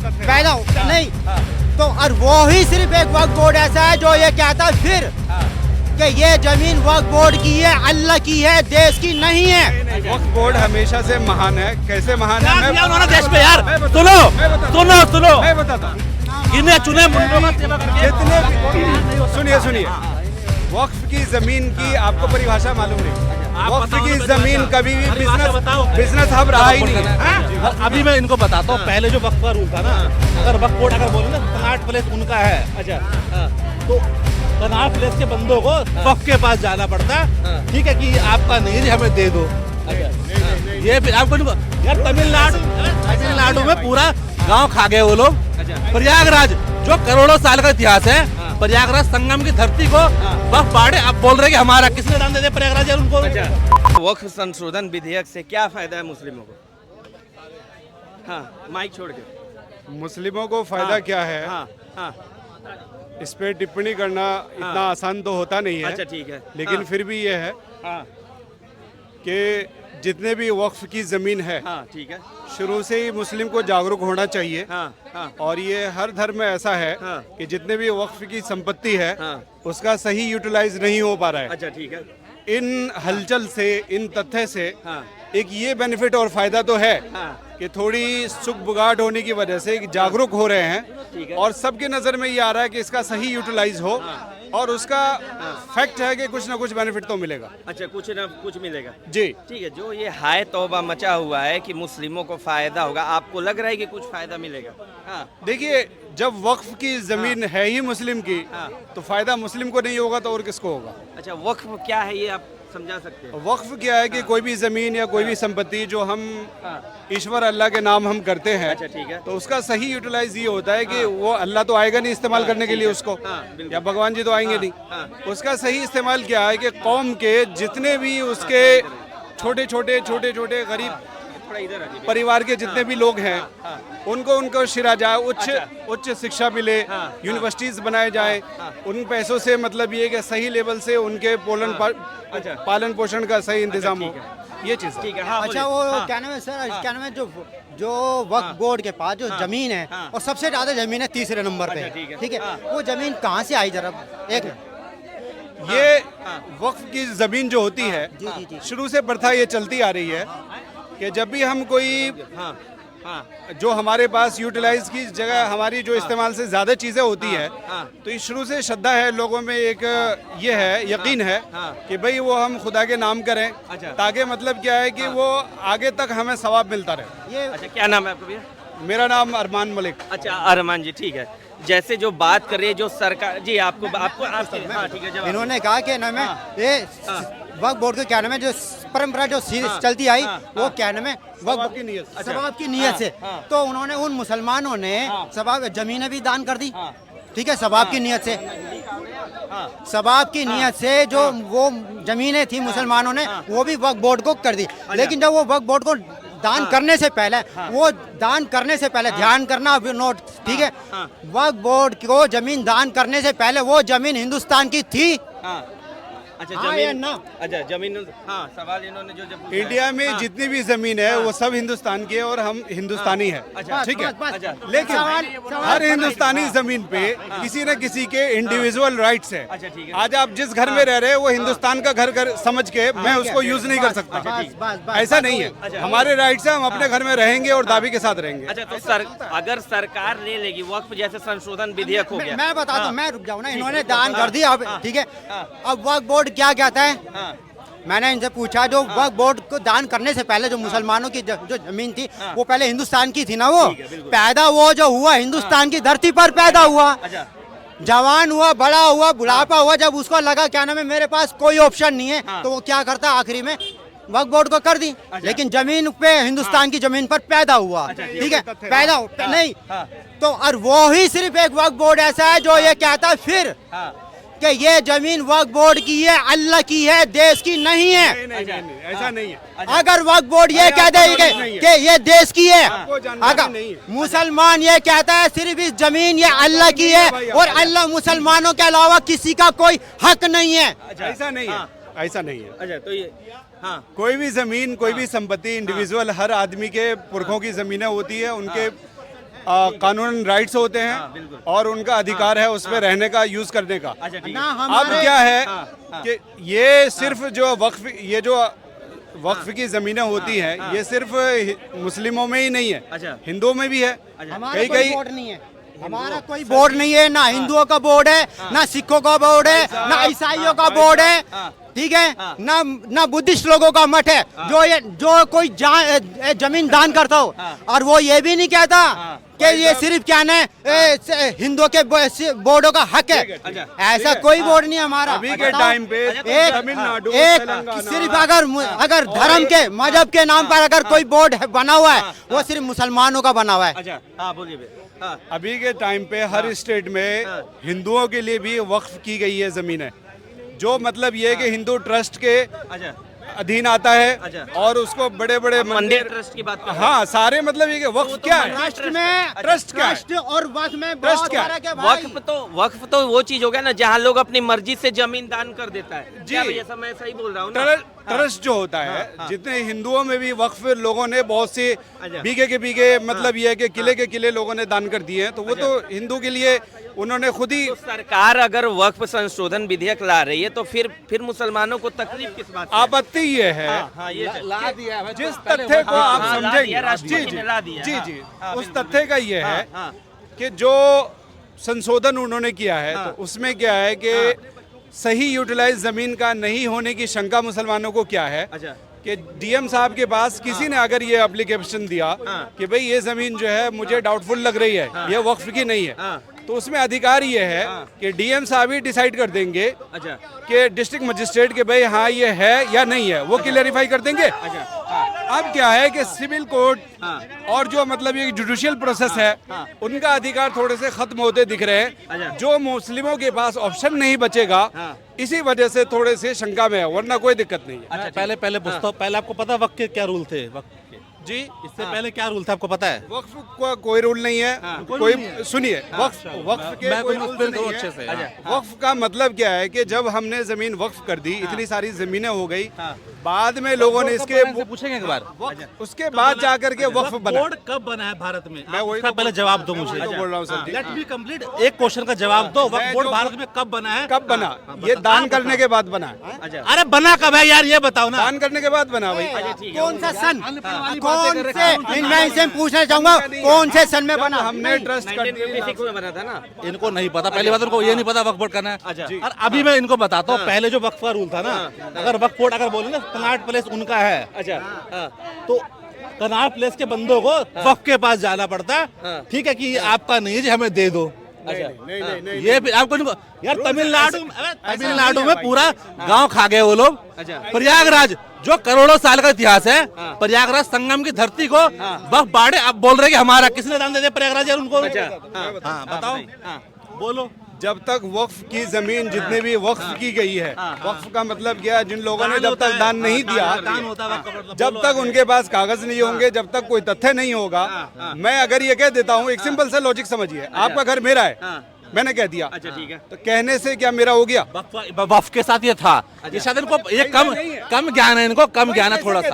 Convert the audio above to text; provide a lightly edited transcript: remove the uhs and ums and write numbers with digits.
पैदा नहीं तो और वो ही सिर्फ एक वक्फ बोर्ड ऐसा है जो ये कहता है फिर कि ये जमीन वक्फ बोर्ड की है, अल्लाह की है, देश की नहीं है। वक्फ बोर्ड हमेशा से महान है। कैसे महान है? उन्होंने देश पे यार सुनो मैं बताता हूँ। इन्हें चुने मुंडों का सेवा करके जितने भी सुनिए वक्फ की जमीन की आपको परिभाषा मालूम नहीं। वक्फ की जमीन कभी भी बिजनेस हब रहा ही नहीं है। अभी मैं इनको बताता हूँ, पहले जो वक्फ का रूल था ना, अगर वक्फ बोर्ड अगर बोले ना कनाट प्लेस उनका है, अच्छा तो कनाट प्लेस के बंदों को वक्फ के पास जाना पड़ता, ठीक है कि आपका नहीं है हमें दे दो। ये आपको यार तमिलनाडु में पूरा गांव खा गए वो लोग। प्रयागराज जो करोड़ों साल का इतिहास है, प्रयागराज संगम की धरती को वक्फ बाड़े अब बोल रहे कि हमारा, किसने दान दे दिया प्रयागराज यार उनको? वक्फ संशोधन विधेयक से क्या फायदा है मुस्लिमों को? हाँ, माइक छोड़ के। मुस्लिमों को फायदा क्या है? हाँ, इस पे टिप्पणी करना इतना आसान तो होता नहीं है। अच्छा ठीक है। लेकिन फिर भी ये है कि जितने भी वक्फ की जमीन है, ठीक है, शुरू से ही मुस्लिम को जागरूक होना चाहिए। और ये हर धर्म में ऐसा है कि जितने भी वक्फ की संपत्ति है उसका सही यूटिलाइज नहीं हो पा रहा है। अच्छा ठीक है। इन हलचल से, इन तथ्य से एक ये बेनिफिट और फायदा तो है कि थोड़ी सुख बुगाट होने की वजह से जागरूक हो रहे हैं और सबके नजर में ये आ रहा है कि इसका सही यूटिलाइज हो और उसका फैक्ट है कि कुछ ना कुछ बेनिफिट तो मिलेगा। अच्छा, कुछ ना कुछ मिलेगा जी ठीक है। जो ये हाय तौबा मचा हुआ है कि मुस्लिमों को फायदा होगा, आपको लग रहा है कि कुछ फायदा मिलेगा? देखिए, जब वक्फ की जमीन है ही मुस्लिम की तो फायदा मुस्लिम को नहीं होगा तो और किसको होगा? अच्छा, वक्फ क्या है ये आप समझा सकते हैं? वक्फ क्या है कि कोई भी जमीन या कोई भी संपत्ति जो हम ईश्वर अल्लाह के नाम हम करते हैं, अच्छा ठीक है, तो उसका सही यूटिलाइज ये होता है कि वो अल्लाह तो आएगा नहीं इस्तेमाल करने के लिए उसको, या भगवान जी तो आएंगे नहीं। उसका सही इस्तेमाल क्या है कि कौम के जितने भी उसके छोटे छोटे गरीब परिवार के जितने भी लोग हैं उनको शिरा जाए, उच्च शिक्षा मिले, यूनिवर्सिटीज बनाए जाए, उन पैसों से मतलब ये कि सही लेवल से उनके पालन पोषण का सही इंतजाम हो, ये चीज ठीक है। अच्छा, वो क्या नाम है सर, क्या नाम है जो वक्फ बोर्ड के पास जो जमीन है और सबसे ज्यादा जमीन है तीसरे नंबर पे, ठीक है, वो जमीन कहाँ से आई जरा एक? ये वक्फ की जमीन जो होती है, शुरू से प्रथा ये चलती आ रही है कि जब भी हम कोई जो हमारे पास यूटिलाइज की जगह हमारी जो इस्तेमाल से ज्यादा चीजें होती है, तो ये शुरू से श्रद्धा है लोगों में, एक ये है, यकीन है कि भाई वो हम खुदा के नाम करें, ताकि मतलब क्या है कि वो आगे तक हमें सवाब मिलता रहे। ये अच्छा, क्या नाम है आपका भैया? मेरा नाम अरमान मलिक। अच्छा अरमान जी, ठीक है। जैसे जो बात कर रही है जो सरकार जी, आपको ठीक है, इन्होंने कहा कि नाम है ये वक्फ बोर्ड के क्या नाम है जो परंपरा जो चलती आई वो क्या नाम है सवाब की नीयत, सवाब की नीयत से, तो उन्होंने उन मुसलमानों ने सवाब जमीनें भी दान कर दी, ठीक है, सवाब की नीयत से, सवाब की नीयत से जो वो जमीनें थी मुसलमानों ने वो भी वक्फ बोर्ड को कर दी। लेकिन जब वो वक्फ बोर्ड को दान करने से पहले, वो दान करने से पहले ध्यान करना नोट, ठीक है, वक्फ बोर्ड को जमीन दान करने से पहले वो जमीन हिंदुस्तान की थी। अच्छा जमीन, अच्छा जमीन, सवाल इन्होंने जो जब इंडिया में जितनी भी जमीन है वो सब हिंदुस्तान की है और हम हिंदुस्तानी है, ठीक है, लेकिन हर हिंदुस्तानी जमीन पे किसी न किसी के इंडिविजुअल राइट्स है। आज आप जिस घर में रह रहे हैं वो हिंदुस्तान का घर समझ के मैं उसको यूज नहीं कर सकता, ऐसा नहीं है। हमारे राइट्स है, हम अपने घर में रहेंगे और दाबी के साथ रहेंगे। अच्छा, तो अगर सरकार ले लेगी वक्फ जैसे संशोधन विधेयक हो गया, मैं बताता हूँ, मैं रुक जाऊँ ना, इन्होंने दान कर दिया, अब ठीक है, अब वक्फ बोर्ड क्या कहता है? मैंने इनसे पूछा जो वक्फ बोर्ड को दान करने से पहले जो मुसलमानों की जो जमीन थी वो पहले हिंदुस्तान की थी ना, वो पैदा वो जो हुआ हिंदुस्तान की धरती पर पैदा हुआ, जवान हुआ, बड़ा हुआ, बुढ़ापा हुआ, जब उसको लगा क्या नाम है मेरे पास कोई ऑप्शन नहीं है तो वो क्या करता है आखिरी में वक्फ बोर्ड को कर दी। लेकिन जमीन पे हिंदुस्तान की जमीन पर पैदा हुआ, ठीक है, पैदा नहीं तो और वो ही सिर्फ एक वक्फ बोर्ड ऐसा है जो ये कहता है फिर कि ये जमीन वक्फ बोर्ड की है, अल्लाह की है, देश की नहीं है। ऐसा नहीं है। अगर वक्फ बोर्ड ये कह दे कि ये देश की है, अगर मुसलमान ये कहता है सिर्फ इस जमीन ये अल्लाह की है और अल्लाह मुसलमानों के अलावा किसी का कोई हक नहीं है, ऐसा नहीं है, ऐसा नहीं है। अच्छा, तो ये कोई भी जमीन, कोई भी संपत्ति इंडिविजुअल हर आदमी के पुरखों की जमीनें होती है, उनके कानून राइट्स होते हाँ, हैं बिल्कुल। और उनका अधिकार है उस पे रहने का, यूज करने का। अच्छा ठीक ना है। अब हमारे क्या है हाँ। कि ये सिर्फ जो वक्फ, ये जो वक्फ की जमीनें होती हैं, ये सिर्फ मुस्लिमों में ही नहीं है, अच्छा। हिंदुओं में भी है। हमारा कई कोई कई बोर्ड नहीं है, हमारा कोई बोर्ड नहीं है, ना हिंदुओं का बोर्ड है, ना सिखों का बोर्ड है, ना ईसाइयों का बोर्ड है, ठीक है, ना बुद्धिस्ट लोगों का मठ है जो कोई जमीन दान करता हो, और वो ये भी नहीं कहता कि ये सिर्फ क्या ना हिंदुओं के बोर्डों का हक है। अच्छा। ऐसा कोई बोर्ड नहीं है हमारा। अभी के बताओ, टाइम पे एक तमिलनाडु, एक तेलंगाना, सिर्फ अगर धर्म के मजहब के नाम पर अगर कोई बोर्ड बना हुआ है, वो सिर्फ मुसलमानों का बना हुआ है। अच्छा हाँ बोलिए भैया। हाँ अभी के टाइम पे हर स्टेट में हिंदुओं के लिए भी वक्फ की गई है जमीनें, जो मतलब ये है कि हिंदू ट्रस्ट के अच्छा अधीन आता है अच्छा। और उसको बड़े बड़े मंदिर ट्रस्ट की बात कर रहे हैं। हाँ सारे मतलब ये कि वक्फ क्या है, ट्रस्ट में ट्रस्ट क्या है? ट्रस्ट और वक्फ में ट्रस्ट बहुत क्या है? फर्क है भाई। वक्फ तो वो चीज हो गया ना जहाँ लोग अपनी मर्जी से जमीन दान कर देता है। जी। क्या भैया सब मैं सही बोल रहा हूँ ना? ट्रस्ट जो होता है, जितने हिंदुओं में भी वक्फ लोगों ने बहुत से अच्छा। बीघे के बीघे मतलब ये है कि किले के किले लोगों ने दान कर दिए हैं, तो वो तो हिंदू के लिए उन्होंने खुद ही। तो सरकार अगर वक्फ संशोधन विधेयक ला रही है तो फिर मुसलमानों को तकलीफ किस बात की है? आपत्ति ये है हाँ ये ला दिया है जिस तथ्य को आप हाँ, ला समझेंगे, दिया, राष्ट्रपति जी ने ला दिया, जी हाँ, जी हाँ, उस बिल्कुल। तथ्य का ये है हाँ, कि जो संशोधन उन्होंने किया है, तो उसमें क्या है कि सही यूटिलाइज जमीन का नहीं होने की शंका मुसलमानों को क्या है अच्छा कि डीएम साहब के पास किसी ने अगर ये एप्लीकेशन दिया कि भाई ये जमीन जो है मुझे डाउटफुल लग रही है, ये वक्फ की नहीं है, तो उसमें अधिकार ये है कि डीएम साहब ही डिसाइड कर देंगे अच्छा कि डिस्ट्रिक्ट मजिस्ट्रेट के भाई हाँ ये है या नहीं है, वो क्लियरिफाई कर देंगे। अब क्या है कि सिविल कोर्ट और जो मतलब ये जुडिशियल प्रोसेस है, उनका अधिकार थोड़े से खत्म होते दिख रहे हैं, जो मुस्लिमों के पास ऑप्शन नहीं बचेगा, इसी वजह से थोड़े से शंका में है, वरना कोई दिक्कत नहीं है। अच्छा पहले पूछता हूँ, पहले आपको पता है वक्त के क्या रूल थे? वक्त के जी इससे पहले क्या रूल था आपको पता है? वक्फ का कोई रूल नहीं है, कोई सुनिए, वक्फ के मैं कोई कोई रूल्स फिर नहीं करूँ है। अच्छे से। वक्फ का मतलब क्या है कि जब हमने जमीन वक्फ कर दी, इतनी सारी जमीनें हो गई, बाद में लोगों ने इसके पूछेंगे एक बार, उसके बाद जाकर के वक्फ बना। बोर्ड कब बना है भारत में? मैं वही उसका तो पहले जवाब दो मुझे। तो बोल रहा हूँ सर जी। लेट मी कंप्लीट, एक क्वेश्चन का जवाब दो। वक्त बोर्ड भारत में कब बना है? कब बना? ये दान करने के बाद बना है। अरे बना कब है यार, ये बताओ ना। दान करने के बाद बना भाई। कौन सा सन, कौन से मैं इनसे पूछना चाहूंगा कौन से सन में बना? हमने ट्रस्ट कर दिया। 1956 में बना था ना। इनको नहीं पता, पहली बात उनको ये नहीं पता वक्फ बोर्ड करना है। और अभी मैं इनको बताता हूँ, पहले जो वक्फ का रूल था ना, अगर वक्फ बोर्ड अगर बोले ना कनाट प्लेस उनका है, अच्छा हाँ तो कनाट प्लेस के बंदों को वक्फ के पास जाना पड़ता, ठीक है, कि ये आपका नहीं है जी, हमें दे दो। नहीं ये भी आपको नहीं, यार तमिलनाडु में पूरा गांव खा गए वो लोग। प्रयागराज जो करोड़ों साल का इतिहास है, प्रयागराज संगम की धरती को वक्फ बाड़े अब बोल रहे कि हमारा, किसने दान दे दिया प्रयागराज यार उनको? हाँ बताओ, बोलो। जब तक वक्फ की जमीन जितने भी वक्फ की गई है, वक्फ का मतलब क्या है, जिन लोगों ने जब तक दान नहीं दिया, दान होता है वक्फ का मतलब, जब तक उनके पास कागज नहीं होंगे, जब तक कोई तथ्य नहीं होगा, मैं अगर ये कह देता हूँ, एक सिंपल सा लॉजिक समझिए, आपका घर मेरा है, मैंने कह दिया, अच्छा ठीक है। तो कहने से क्या मेरा हो गया? वक्फ के साथ ये था, ये शायद इनको ये कम ज्ञान है, इनको कम ज्ञान है थोड़ा सा।